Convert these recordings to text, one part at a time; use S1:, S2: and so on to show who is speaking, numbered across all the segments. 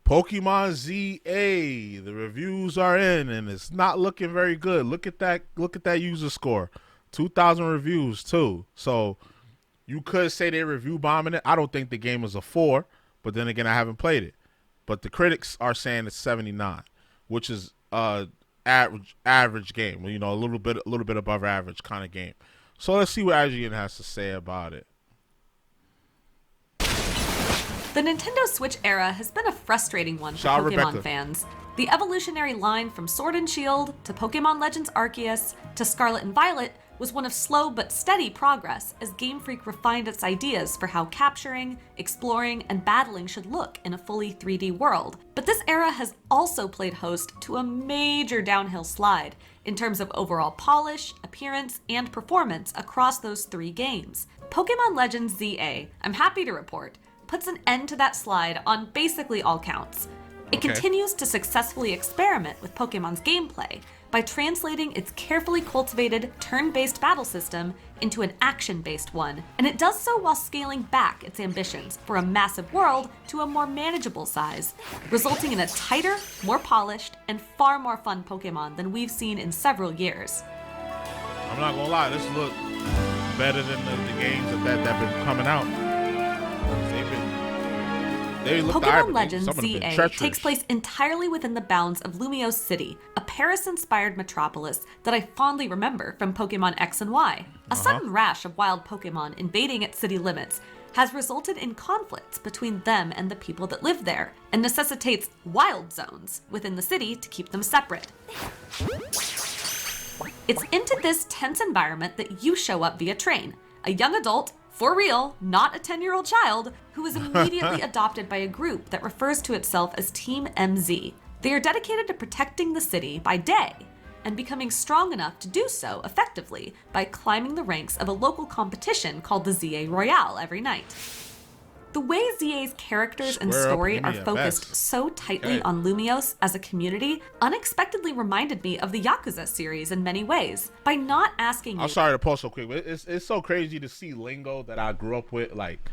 S1: Pokemon ZA, the reviews are in, and it's not looking very good. Look at that user score, 2,000 reviews too. So you could say they review bombing it. I don't think the game is a 4, but then again, I haven't played it. But the critics are saying it's 79, which is average game. You know, a little bit above average kind of game. So let's see what IGN has to say about it.
S2: The Nintendo Switch era has been a frustrating one for Pokemon fans. The evolutionary line from Sword and Shield to Pokemon Legends Arceus to Scarlet and Violet was one of slow but steady progress as Game Freak refined its ideas for how capturing, exploring, and battling should look in a fully 3D world. But this era has also played host to a major downhill slide in terms of overall polish, appearance, and performance across those 3 games. Pokemon Legends ZA, I'm happy to report, puts an end to that slide on basically all counts. It continues to successfully experiment with Pokemon's gameplay by translating its carefully cultivated turn-based battle system into an action-based one, and it does so while scaling back its ambitions for a massive world to a more manageable size, resulting in a tighter, more polished, and far more fun Pokemon than we've seen in several years.
S1: I'm not gonna lie, this looks better than the games that have been coming out.
S2: Pokemon Legends ZA takes place entirely within the bounds of Lumiose City, a Paris-inspired metropolis that I fondly remember from Pokemon X and Y. A sudden rash of wild Pokemon invading its city limits has resulted in conflicts between them and the people that live there, and necessitates wild zones within the city to keep them separate. It's into this tense environment that you show up via train, a young adult, for real, not a 10-year-old child, who is immediately adopted by a group that refers to itself as Team MZ. They are dedicated to protecting the city by day, and becoming strong enough to do so effectively by climbing the ranks of a local competition called the ZA Royale every night. The way ZA's characters and story are focused so tightly on Lumiose as a community unexpectedly reminded me of the Yakuza series in many ways. By not asking
S1: I'm sorry to pause so quick, but it's so crazy to see lingo that I grew up with, like,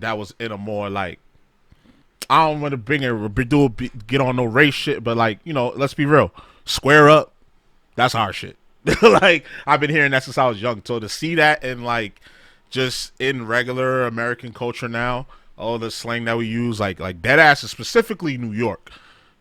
S1: that was in a more, like, I don't want to get on no race shit, but, like, you know, let's be real. Square up, that's our shit. Like, I've been hearing that since I was young. So to see that in, like, just in regular American culture now, all the slang that we use, like deadass is specifically New York.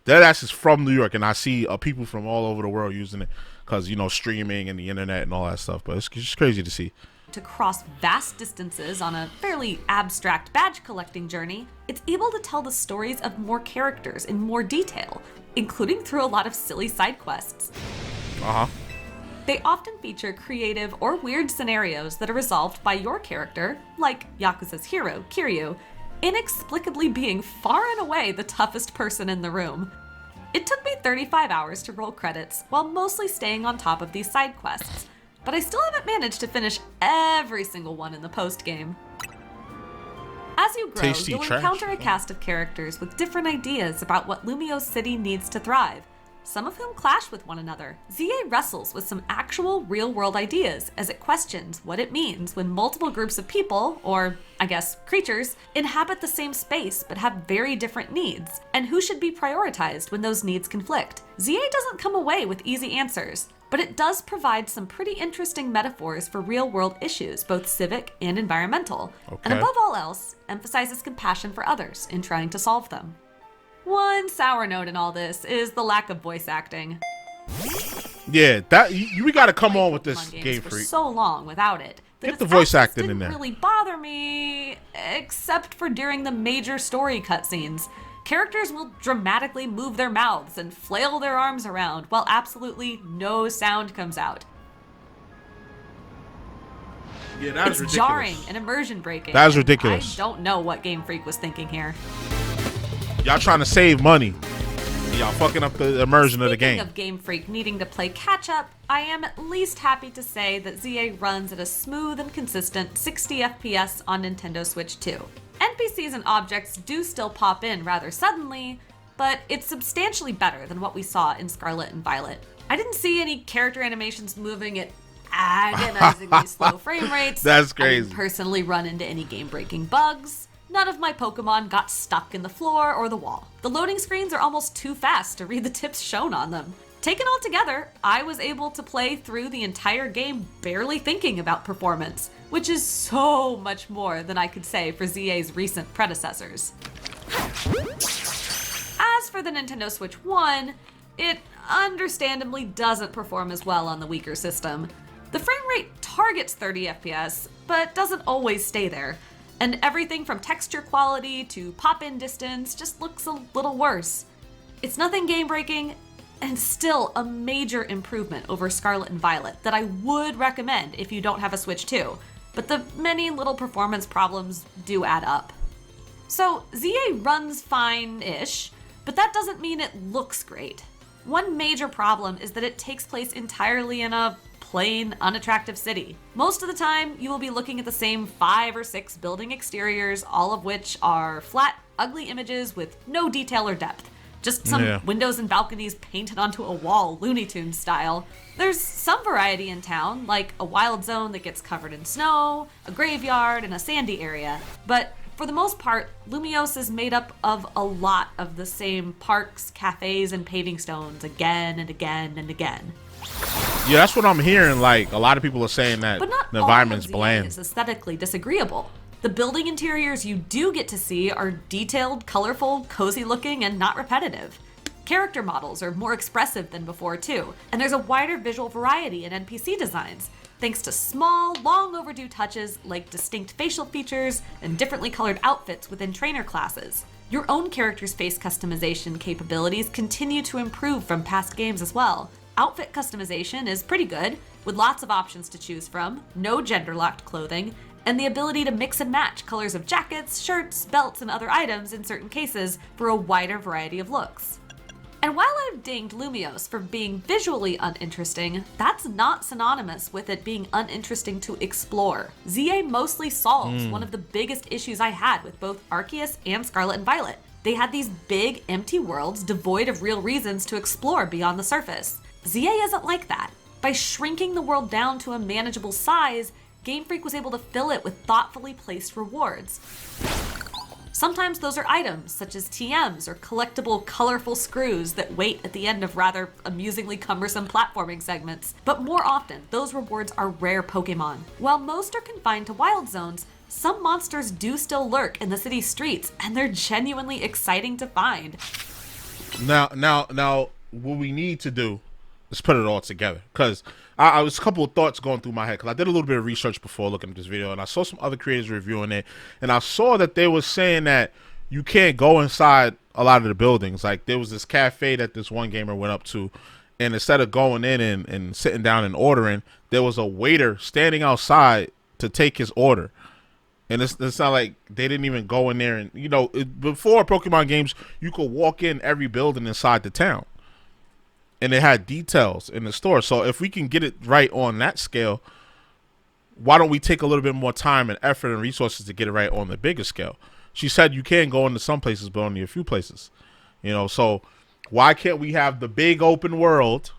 S1: Deadass is from New York, and I see people from all over the world using it because, you know, streaming and the internet and all that stuff. But it's just crazy to see.
S2: To cross vast distances on a fairly abstract badge collecting journey, it's able to tell the stories of more characters in more detail, including through a lot of silly side quests. They often feature creative or weird scenarios that are resolved by your character, like Yakuza's hero, Kiryu, inexplicably being far and away the toughest person in the room. It took me 35 hours to roll credits while mostly staying on top of these side quests, but I still haven't managed to finish every single one in the post-game. As you grow, you'll encounter a cast of characters with different ideas about what Lumiose City needs to thrive, some of whom clash with one another. ZA wrestles with some actual real-world ideas as it questions what it means when multiple groups of people, or I guess creatures, inhabit the same space but have very different needs, and who should be prioritized when those needs conflict. ZA doesn't come away with easy answers, but it does provide some pretty interesting metaphors for real-world issues, both civic and environmental, and above all else, emphasizes compassion for others in trying to solve them. One sour note in all this is the lack of voice acting.
S1: Yeah, that we got to come on with this Game Freak.
S2: For so long without it.
S1: Get the voice acting in there.
S2: Didn't really bother me, except for during the major story cutscenes. Characters will dramatically move their mouths and flail their arms around while absolutely no sound comes out.
S1: Yeah, that's ridiculous.
S2: It's jarring and immersion breaking.
S1: That's ridiculous.
S2: I don't know what Game Freak was thinking here.
S1: Y'all trying to save money. Y'all fucking up the immersion of the game.
S2: Speaking of Game Freak needing to play catch-up, I am at least happy to say that ZA runs at a smooth and consistent 60 FPS on Nintendo Switch 2. NPCs and objects do still pop in rather suddenly, but it's substantially better than what we saw in Scarlet and Violet. I didn't see any character animations moving at agonizingly slow frame rates.
S1: That's crazy.
S2: I didn't personally run into any game-breaking bugs. none of my Pokemon got stuck in the floor or the wall. The loading screens are almost too fast to read the tips shown on them. Taken all together, I was able to play through the entire game barely thinking about performance, which is so much more than I could say for ZA's recent predecessors. As for the Nintendo Switch 1, it understandably doesn't perform as well on the weaker system. The frame rate targets 30 FPS, but doesn't always stay there, and everything from texture quality to pop-in distance just looks a little worse. It's nothing game-breaking, and still a major improvement over Scarlet and Violet that I would recommend if you don't have a Switch 2, but the many little performance problems do add up. So ZA runs fine-ish, but that doesn't mean it looks great. One major problem is that it takes place entirely in a plain, unattractive city. Most of the time, you will be looking at the same 5 or 6 building exteriors, all of which are flat, ugly images with no detail or depth. Just some windows and balconies painted onto a wall, Looney Tunes style. There's some variety in town, like a wild zone that gets covered in snow, a graveyard, and a sandy area. But for the most part, Lumiose is made up of a lot of the same parks, cafes, and paving stones again and again and again.
S1: Yeah, that's what I'm hearing. Like, a lot of people are saying that
S2: but not
S1: the environment's
S2: all of
S1: bland.
S2: is aesthetically disagreeable. The building interiors you do get to see are detailed, colorful, cozy looking, and not repetitive. Character models are more expressive than before too, and there's a wider visual variety in NPC designs, thanks to small, long overdue touches like distinct facial features and differently colored outfits within trainer classes. Your own character's face customization capabilities continue to improve from past games as well. Outfit customization is pretty good, with lots of options to choose from, no gender-locked clothing, and the ability to mix and match colors of jackets, shirts, belts, and other items in certain cases for a wider variety of looks. And while I've dinged Lumiose for being visually uninteresting, that's not synonymous with it being uninteresting to explore. ZA mostly solves one of the biggest issues I had with both Arceus and Scarlet and Violet. They had these big, empty worlds devoid of real reasons to explore beyond the surface. ZA isn't like that. By shrinking the world down to a manageable size, Game Freak was able to fill it with thoughtfully placed rewards. Sometimes those are items, such as TMs or collectible, colorful screws that wait at the end of rather amusingly cumbersome platforming segments. But more often, those rewards are rare Pokemon. While most are confined to wild zones, some monsters do still lurk in the city's streets, and they're genuinely exciting to find.
S1: Now, what we need to do is put it all together, because I was a couple of thoughts going through my head, because I did a little bit of research before looking at this video, and I saw some other creators reviewing it, and I saw that they were saying that you can't go inside a lot of the buildings. Like, there was this cafe that this one gamer went up to, and instead of going in and sitting down and ordering, there was a waiter standing outside to take his order. And it's not like they didn't even go in there. And, you know, before Pokemon games, you could walk in every building inside the town, and it had details in the store. So if we can get it right on that scale, why don't we take a little bit more time and effort and resources to get it right on the bigger scale? She said you can go into some places, but only a few places. You know, so why can't we have the big open world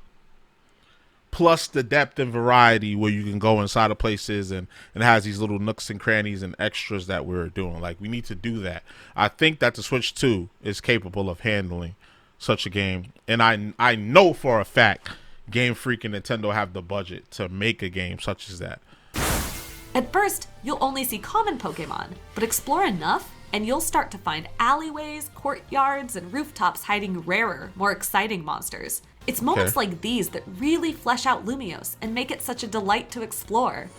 S1: plus the depth and variety where you can go inside of places, and it has these little nooks and crannies and extras that we're doing? Like, we need to do that. I think that the Switch 2 is capable of handling such a game, and I know for a fact Game Freak and Nintendo have the budget to make a game such as that.
S2: At first, you'll only see common Pokemon, but explore enough and you'll start to find alleyways, courtyards, and rooftops hiding rarer, more exciting monsters. It's moments like these that really flesh out Lumiose and make it such a delight to explore.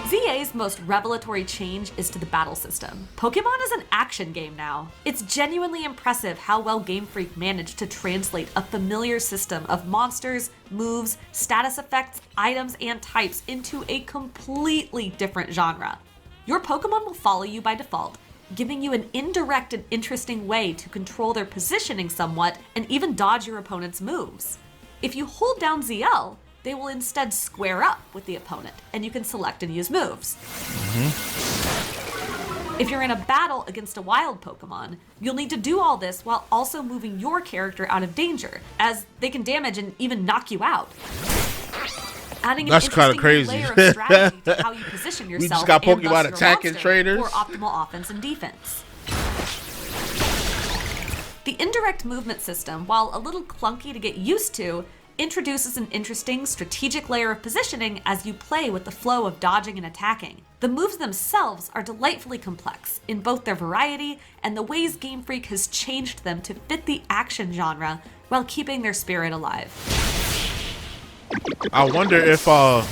S2: ZA's most revelatory change is to the battle system. Pokemon is an action game now. It's genuinely impressive how well Game Freak managed to translate a familiar system of monsters, moves, status effects, items, and types into a completely different genre. Your Pokemon will follow you by default, giving you an indirect and interesting way to control their positioning somewhat and even dodge your opponent's moves. If you hold down ZL, they will instead square up with the opponent, and you can select and use moves. If you're in a battle against a wild Pokemon, you'll need to do all this while also moving your character out of danger, as they can damage and even knock you out. adding an
S1: That's kinda
S2: interesting
S1: crazy.
S2: layer of strategy to how you position yourself
S1: just got
S2: and
S1: Pokemon
S2: thus your
S1: attacking
S2: monster
S1: trainers.
S2: for optimal offense and defense. The indirect movement system, while a little clunky to get used to, introduces an interesting strategic layer of positioning as you play with the flow of dodging and attacking. The moves themselves are delightfully complex in both their variety and the ways Game Freak has changed them to fit the action genre while keeping their spirit alive.
S1: I wonder if
S2: Past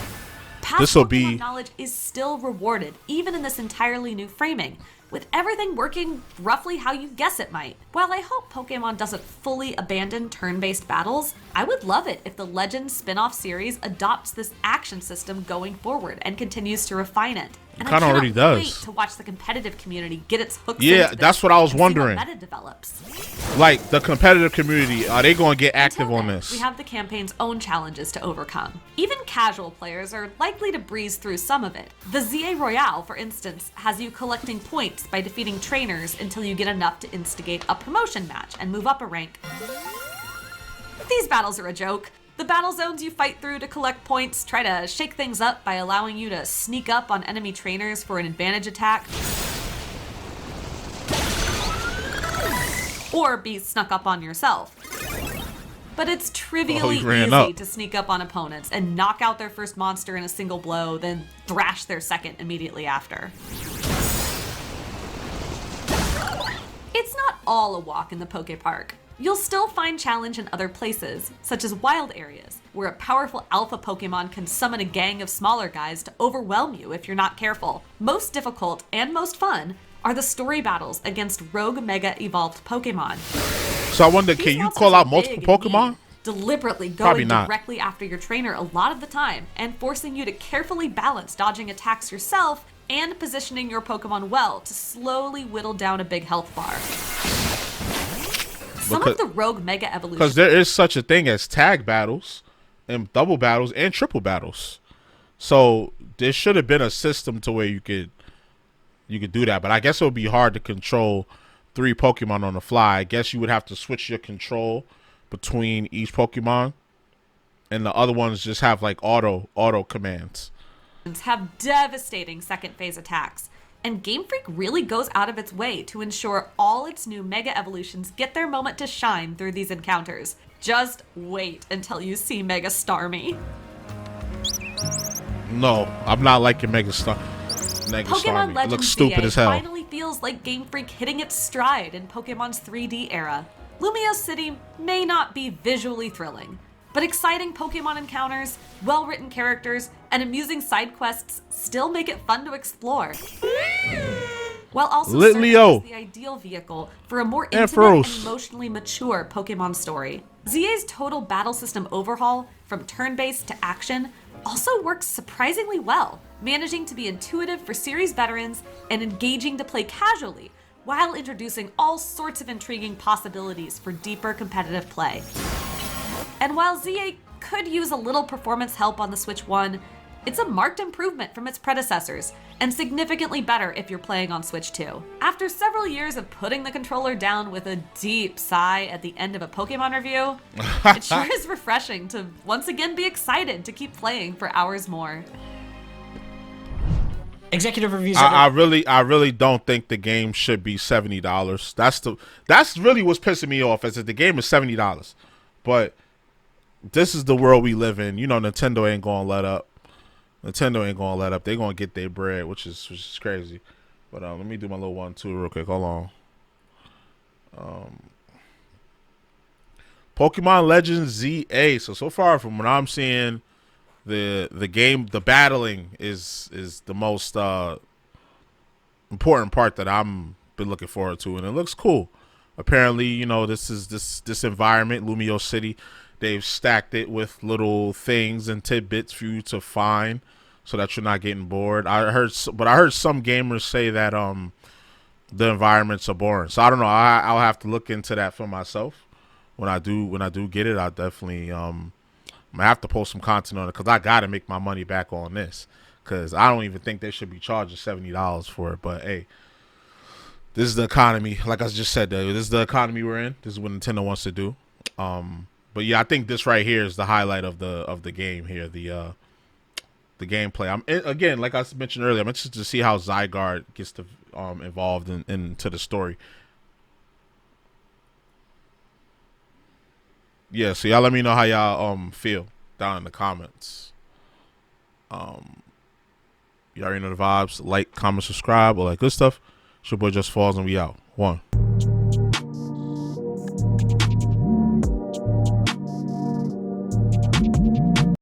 S1: this'll
S2: Pokemon
S1: be
S2: knowledge is still rewarded, even in this entirely new framing, with everything working roughly how you guess it might. While I hope Pokemon doesn't fully abandon turn-based battles, I would love it if the Legends spin-off series adopts this action system going forward and continues to refine it. And
S1: kinda already
S2: wait
S1: does.
S2: to watch the competitive community get its hooks
S1: Yeah,
S2: into this
S1: that's what I was
S2: and see
S1: wondering.
S2: what meta develops.
S1: like the competitive community, are they going to get active
S2: Until
S1: on
S2: then,
S1: this?
S2: we have the campaign's own challenges to overcome. Even casual players are likely to breeze through some of it. The ZA Royale, for instance, has you collecting points by defeating trainers until you get enough to instigate a promotion match and move up a rank. These battles are a joke. The battle zones you fight through to collect points try to shake things up by allowing you to sneak up on enemy trainers for an advantage attack, or be snuck up on yourself. But it's trivially
S1: he ran
S2: easy
S1: up.
S2: to sneak up on opponents and knock out their first monster in a single blow, then thrash their second immediately after. It's not all a walk in the Poke Park. You'll still find challenge in other places, such as wild areas, where a powerful alpha Pokemon can summon a gang of smaller guys to overwhelm you if you're not careful. Most difficult and most fun are the story battles against rogue mega evolved Pokemon.
S1: So I wonder,
S2: These
S1: can you
S2: monsters
S1: call
S2: are
S1: out multiple
S2: big and
S1: Pokemon?
S2: mean, deliberately
S1: Probably
S2: going
S1: not.
S2: directly after your trainer a lot of the time and forcing you to carefully balance dodging attacks yourself and positioning your Pokemon well to slowly whittle down a big health bar. Some of the rogue mega
S1: Because
S2: evolutions
S1: there is such a thing as tag battles and double battles and triple battles. So there should have been a system to where you could do that. But I guess it would be hard to control 3 Pokemon on the fly. I guess you would have to switch your control between each Pokemon, and the other ones just have like auto commands.
S2: have devastating second phase attacks, and Game Freak really goes out of its way to ensure all its new mega evolutions get their moment to shine through these encounters. Just wait until you see Mega Starmie.
S1: No, I'm not liking Megastar.
S2: Pokemon
S1: It
S2: Legends
S1: looks stupid
S2: ZA
S1: as hell.
S2: finally feels like Game Freak hitting its stride in Pokemon's 3D era. Lumiose City may not be visually thrilling, but exciting Pokemon encounters, well-written characters, and amusing side quests still make it fun to explore. While also
S1: Lit
S2: serving
S1: Leo.
S2: as the ideal vehicle for a more
S1: And
S2: intimate
S1: Frost.
S2: and emotionally mature Pokemon story. ZA's total battle system overhaul, from turn-based to action, also works surprisingly well, managing to be intuitive for series veterans and engaging to play casually, while introducing all sorts of intriguing possibilities for deeper competitive play. And while ZA could use a little performance help on the Switch 1, it's a marked improvement from its predecessors, and significantly better if you're playing on Switch 2. After several years of putting the controller down with a deep sigh at the end of a Pokemon review, it sure is refreshing to once again be excited to keep playing for hours more.
S3: Executive reviews.
S1: I really don't think the game should be $70. That's really what's pissing me off, is that the game is $70. But this is the world we live in. You know, Nintendo ain't gonna let up. They're gonna get their bread, which is crazy. But let me do my little 1-2 real quick. Hold on. Pokemon Legends ZA. So far from what I'm seeing, the game, the battling is the most important part that I'm been looking forward to, and it looks cool. Apparently, you know, this environment, Lumiose City, they've stacked it with little things and tidbits for you to find, so that you're not getting bored. I heard some gamers say that the environments are boring. So I don't know. I'll have to look into that for myself. When I do get it, I'll definitely I'm gonna have to post some content on it, because I gotta make my money back on this, because I don't even think they should be charging $70 for it. But hey, this is the economy. Like I just said, this is the economy we're in. This is what Nintendo wants to do. But yeah, I think this right here is the highlight of the game here. the gameplay. Again, like I mentioned earlier, I'm interested to see how Zygarde gets to involved into the story. Yeah, so y'all let me know how y'all feel down in the comments. You already know the vibes. Like, comment, subscribe, all that good stuff. It's your boy JusticeXFalls, and we out. One.